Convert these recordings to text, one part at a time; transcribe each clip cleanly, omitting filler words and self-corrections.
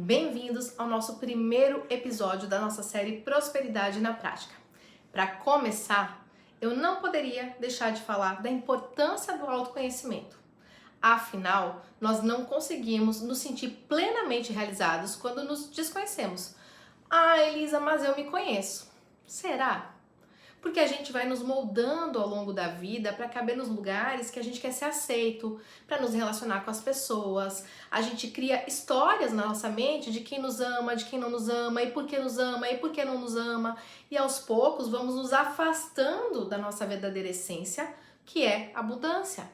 Bem-vindos ao nosso primeiro episódio da nossa série Prosperidade na Prática. Para começar, eu não poderia deixar de falar da importância do autoconhecimento. Afinal, nós não conseguimos nos sentir plenamente realizados quando nos desconhecemos. Ah, Elisa, mas eu me conheço. Será? Porque a gente vai nos moldando ao longo da vida para caber nos lugares que a gente quer ser aceito, para nos relacionar com as pessoas. A gente cria histórias na nossa mente de quem nos ama, de quem não nos ama, e por que nos ama, e por que não nos ama. E aos poucos vamos nos afastando da nossa verdadeira essência, que é a abundância.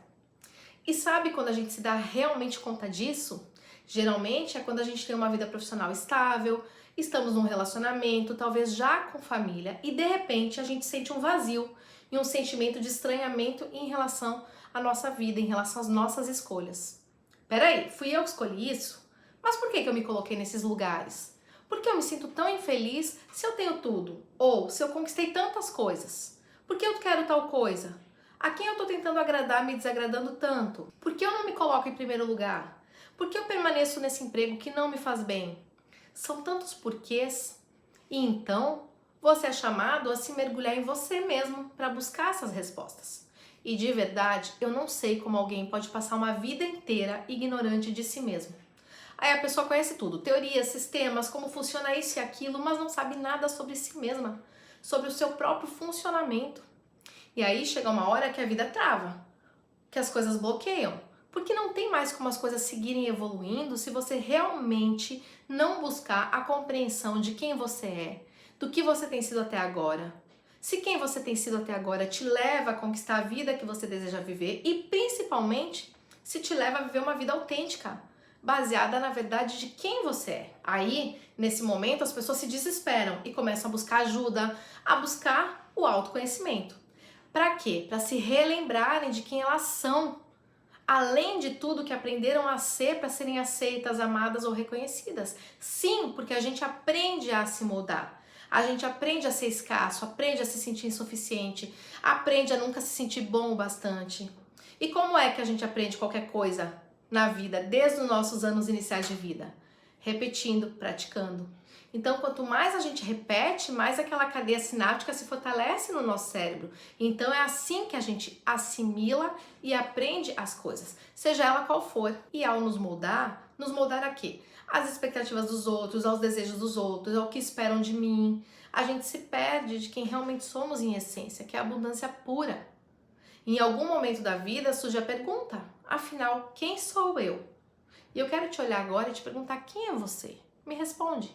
E sabe quando a gente se dá realmente conta disso? Geralmente é quando a gente tem uma vida profissional estável, estamos num relacionamento, talvez já com família, e de repente a gente sente um vazio e um sentimento de estranhamento em relação à nossa vida, em relação às nossas escolhas. Peraí, fui eu que escolhi isso? Mas por que eu me coloquei nesses lugares? Por que eu me sinto tão infeliz se eu tenho tudo? Ou se eu conquistei tantas coisas? Por que eu quero tal coisa? A quem eu estou tentando agradar me desagradando tanto? Por que eu não me coloco em primeiro lugar? Por que eu permaneço nesse emprego que não me faz bem? São tantos porquês. E então, você é chamado a se mergulhar em você mesmo para buscar essas respostas. E de verdade, eu não sei como alguém pode passar uma vida inteira ignorante de si mesmo. Aí a pessoa conhece tudo, teorias, sistemas, como funciona isso e aquilo, mas não sabe nada sobre si mesma, sobre o seu próprio funcionamento. E aí chega uma hora que a vida trava, que as coisas bloqueiam. Porque não tem mais como as coisas seguirem evoluindo se você realmente não buscar a compreensão de quem você é, do que você tem sido até agora. Se quem você tem sido até agora te leva a conquistar a vida que você deseja viver e principalmente se te leva a viver uma vida autêntica, baseada na verdade de quem você é. Aí, nesse momento, as pessoas se desesperam e começam a buscar ajuda, a buscar o autoconhecimento. Para quê? Para se relembrarem de quem elas são. Além de tudo que aprenderam a ser para serem aceitas, amadas ou reconhecidas. Sim, porque a gente aprende a se moldar. A gente aprende a ser escasso, aprende a se sentir insuficiente, aprende a nunca se sentir bom o bastante. E como é que a gente aprende qualquer coisa na vida, desde os nossos anos iniciais de vida? Repetindo, praticando. Então, quanto mais a gente repete, mais aquela cadeia sináptica se fortalece no nosso cérebro. Então, é assim que a gente assimila e aprende as coisas, seja ela qual for. E ao nos moldar a quê? Às expectativas dos outros, aos desejos dos outros, ao que esperam de mim. A gente se perde de quem realmente somos em essência, que é a abundância pura. Em algum momento da vida surge a pergunta, afinal, quem sou eu? E eu quero te olhar agora e te perguntar, quem é você? Me responde.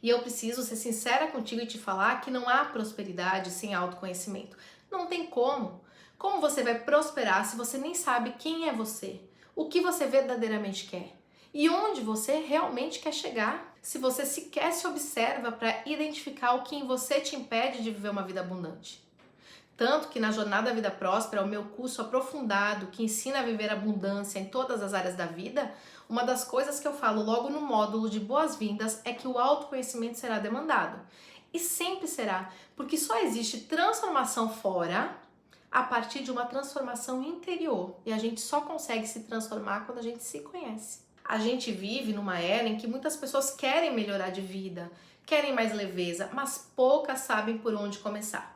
E eu preciso ser sincera contigo e te falar que não há prosperidade sem autoconhecimento. Não tem como. Como você vai prosperar se você nem sabe quem é você? O que você verdadeiramente quer? E onde você realmente quer chegar? Se você sequer se observa para identificar o que em você te impede de viver uma vida abundante. Tanto que na Jornada da Vida Próspera, o meu curso aprofundado que ensina a viver abundância em todas as áreas da vida, uma das coisas que eu falo logo no módulo de boas-vindas é que o autoconhecimento será demandado. E sempre será, porque só existe transformação fora a partir de uma transformação interior. E a gente só consegue se transformar quando a gente se conhece. A gente vive numa era em que muitas pessoas querem melhorar de vida, querem mais leveza, mas poucas sabem por onde começar.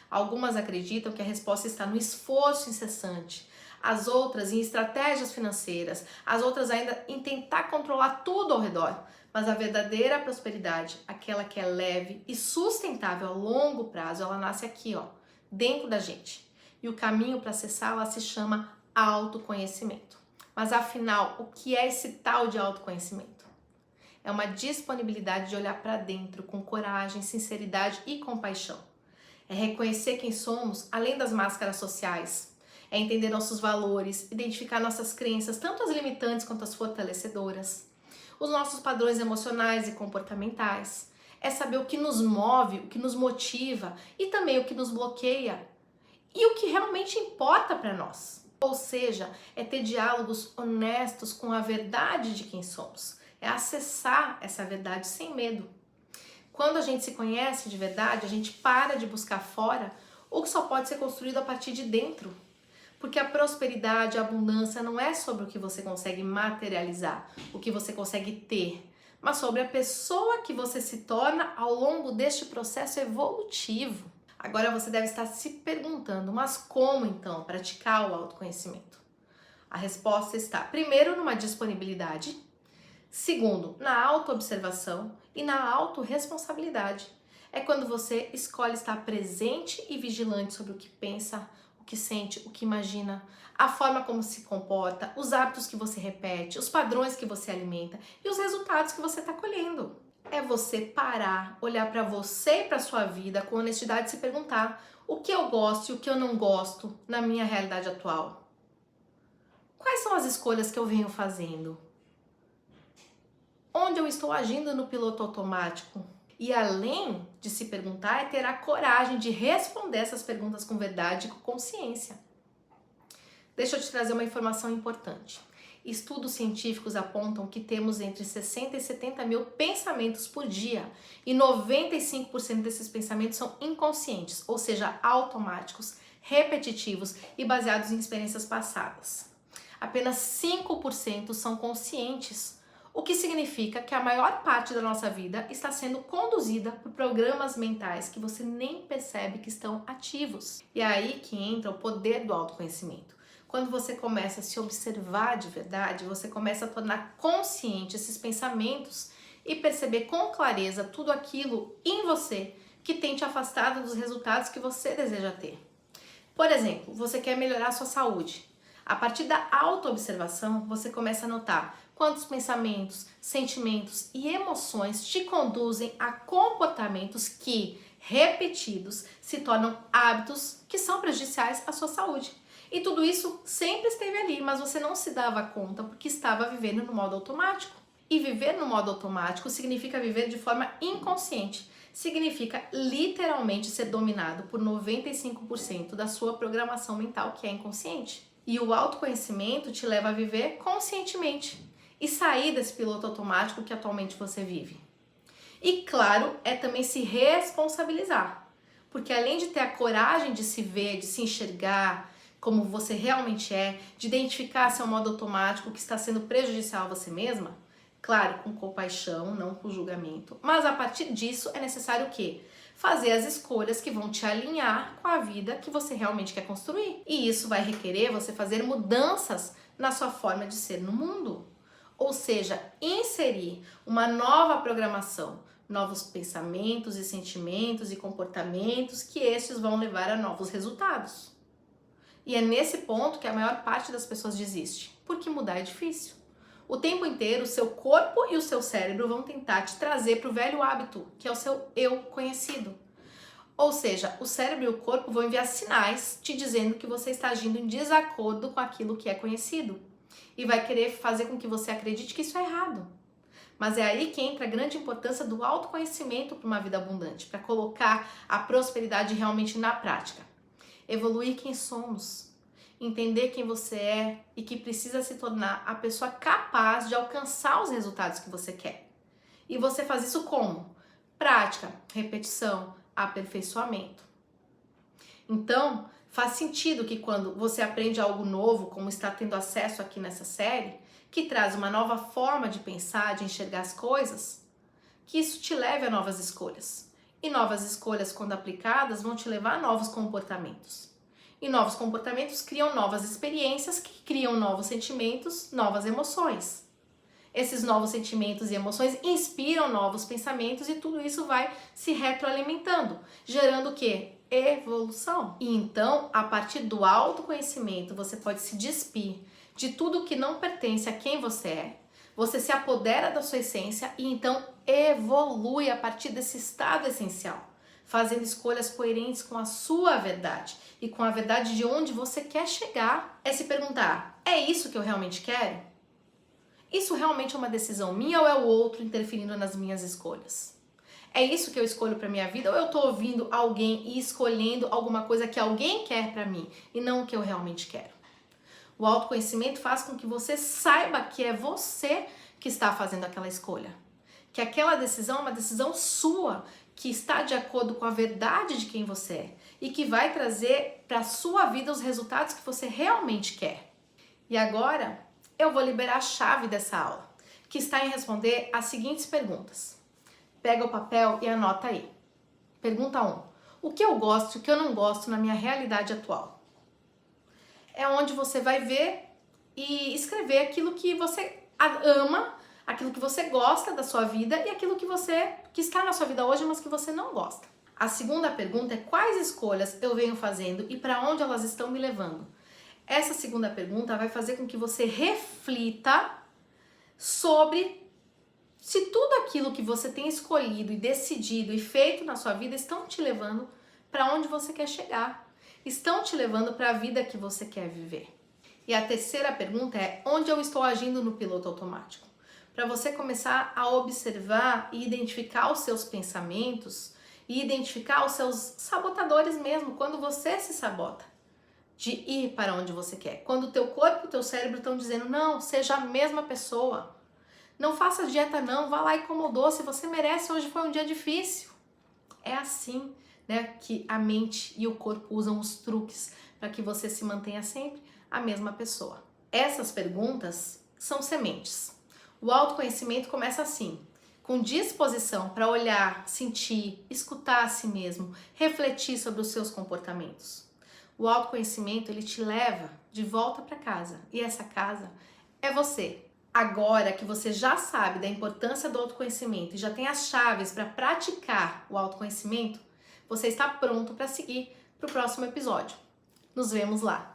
Algumas acreditam que a resposta está no esforço incessante, as outras em estratégias financeiras, as outras ainda em tentar controlar tudo ao redor. Mas a verdadeira prosperidade, aquela que é leve e sustentável a longo prazo, ela nasce aqui, ó, dentro da gente. E o caminho para acessá-la se chama autoconhecimento. Mas afinal, o que é esse tal de autoconhecimento? É uma disponibilidade de olhar para dentro com coragem, sinceridade e compaixão. É reconhecer quem somos além das máscaras sociais. É entender nossos valores, identificar nossas crenças, tanto as limitantes quanto as fortalecedoras. Os nossos padrões emocionais e comportamentais. É saber o que nos move, o que nos motiva e também o que nos bloqueia. E o que realmente importa para nós. Ou seja, é ter diálogos honestos com a verdade de quem somos. É acessar essa verdade sem medo. Quando a gente se conhece de verdade, a gente para de buscar fora o que só pode ser construído a partir de dentro. Porque a prosperidade, a abundância não é sobre o que você consegue materializar, o que você consegue ter, mas sobre a pessoa que você se torna ao longo deste processo evolutivo. Agora você deve estar se perguntando, mas como então praticar o autoconhecimento? A resposta está, primeiro, numa disponibilidade, segundo, na autoobservação e na autorresponsabilidade. É quando você escolhe estar presente e vigilante sobre o que pensa, o que sente, o que imagina, a forma como se comporta, os hábitos que você repete, os padrões que você alimenta e os resultados que você está colhendo. É você parar, olhar para você e para sua vida com honestidade e se perguntar o que eu gosto e o que eu não gosto na minha realidade atual. Quais são as escolhas que eu venho fazendo? Onde eu estou agindo no piloto automático? E além de se perguntar, é ter a coragem de responder essas perguntas com verdade e com consciência. Deixa eu te trazer uma informação importante. Estudos científicos apontam que temos entre 60 e 70 mil pensamentos por dia e 95% desses pensamentos são inconscientes, ou seja, automáticos, repetitivos e baseados em experiências passadas. Apenas 5% são conscientes, o que significa que a maior parte da nossa vida está sendo conduzida por programas mentais que você nem percebe que estão ativos. E é aí que entra o poder do autoconhecimento. Quando você começa a se observar de verdade, você começa a tornar consciente esses pensamentos e perceber com clareza tudo aquilo em você que tem te afastado dos resultados que você deseja ter. Por exemplo, você quer melhorar a sua saúde. A partir da autoobservação, você começa a notar quantos pensamentos, sentimentos e emoções te conduzem a comportamentos que, repetidos, se tornam hábitos que são prejudiciais à sua saúde. E tudo isso sempre esteve ali, mas você não se dava conta porque estava vivendo no modo automático. E viver no modo automático significa viver de forma inconsciente. Significa literalmente ser dominado por 95% da sua programação mental, que é inconsciente. E o autoconhecimento te leva a viver conscientemente e sair desse piloto automático que atualmente você vive. E claro, é também se responsabilizar. Porque além de ter a coragem de se ver, de se enxergar como você realmente é, de identificar seu modo automático que está sendo prejudicial a você mesma, claro, com compaixão, não com julgamento, mas a partir disso é necessário o quê? Fazer as escolhas que vão te alinhar com a vida que você realmente quer construir. E isso vai requerer você fazer mudanças na sua forma de ser no mundo. Ou seja, inserir uma nova programação, novos pensamentos e sentimentos e comportamentos que estes vão levar a novos resultados. E é nesse ponto que a maior parte das pessoas desiste, porque mudar é difícil. O tempo inteiro, o seu corpo e o seu cérebro vão tentar te trazer para o velho hábito, que é o seu eu conhecido. Ou seja, o cérebro e o corpo vão enviar sinais te dizendo que você está agindo em desacordo com aquilo que é conhecido. E vai querer fazer com que você acredite que isso é errado. Mas é aí que entra a grande importância do autoconhecimento para uma vida abundante, para colocar a prosperidade realmente na prática. Evoluir quem somos, entender quem você é e que precisa se tornar a pessoa capaz de alcançar os resultados que você quer. E você faz isso como? Prática, repetição, aperfeiçoamento. Então, faz sentido que quando você aprende algo novo, como está tendo acesso aqui nessa série, que traz uma nova forma de pensar, de enxergar as coisas, que isso te leve a novas escolhas. E novas escolhas, quando aplicadas, vão te levar a novos comportamentos. E novos comportamentos criam novas experiências, que criam novos sentimentos, novas emoções. Esses novos sentimentos e emoções inspiram novos pensamentos e tudo isso vai se retroalimentando, gerando o quê? Evolução. E então, a partir do autoconhecimento, você pode se despir de tudo que não pertence a quem você é. Você se apodera da sua essência e então evolui a partir desse estado essencial, fazendo escolhas coerentes com a sua verdade e com a verdade de onde você quer chegar. É se perguntar, é isso que eu realmente quero? Isso realmente é uma decisão minha ou é o outro interferindo nas minhas escolhas? É isso que eu escolho para minha vida ou eu estou ouvindo alguém e escolhendo alguma coisa que alguém quer para mim e não o que eu realmente quero? O autoconhecimento faz com que você saiba que é você que está fazendo aquela escolha. Que aquela decisão é uma decisão sua, que está de acordo com a verdade de quem você é e que vai trazer para a sua vida os resultados que você realmente quer. E agora eu vou liberar a chave dessa aula, que está em responder as seguintes perguntas. Pega o papel e anota aí. Pergunta 1. O que eu gosto e o que eu não gosto na minha realidade atual? É onde você vai ver e escrever aquilo que você ama, aquilo que você gosta da sua vida e aquilo que está na sua vida hoje, mas que você não gosta. A segunda pergunta é quais escolhas eu venho fazendo e para onde elas estão me levando. Essa segunda pergunta vai fazer com que você reflita sobre se tudo aquilo que você tem escolhido e decidido e feito na sua vida estão te levando para onde você quer chegar, estão te levando para a vida que você quer viver. E a terceira pergunta é onde eu estou agindo no piloto automático? Para você começar a observar e identificar os seus pensamentos e identificar os seus sabotadores mesmo, quando você se sabota de ir para onde você quer. Quando o teu corpo e o teu cérebro estão dizendo, não, seja a mesma pessoa. Não faça dieta não, vá lá e coma o doce, você merece, hoje foi um dia difícil. É assim, né, que a mente e o corpo usam os truques para que você se mantenha sempre a mesma pessoa. Essas perguntas são sementes. O autoconhecimento começa assim, com disposição para olhar, sentir, escutar a si mesmo, refletir sobre os seus comportamentos. O autoconhecimento, ele te leva de volta para casa, e essa casa é você. Agora que você já sabe da importância do autoconhecimento e já tem as chaves para praticar o autoconhecimento, você está pronto para seguir para o próximo episódio. Nos vemos lá!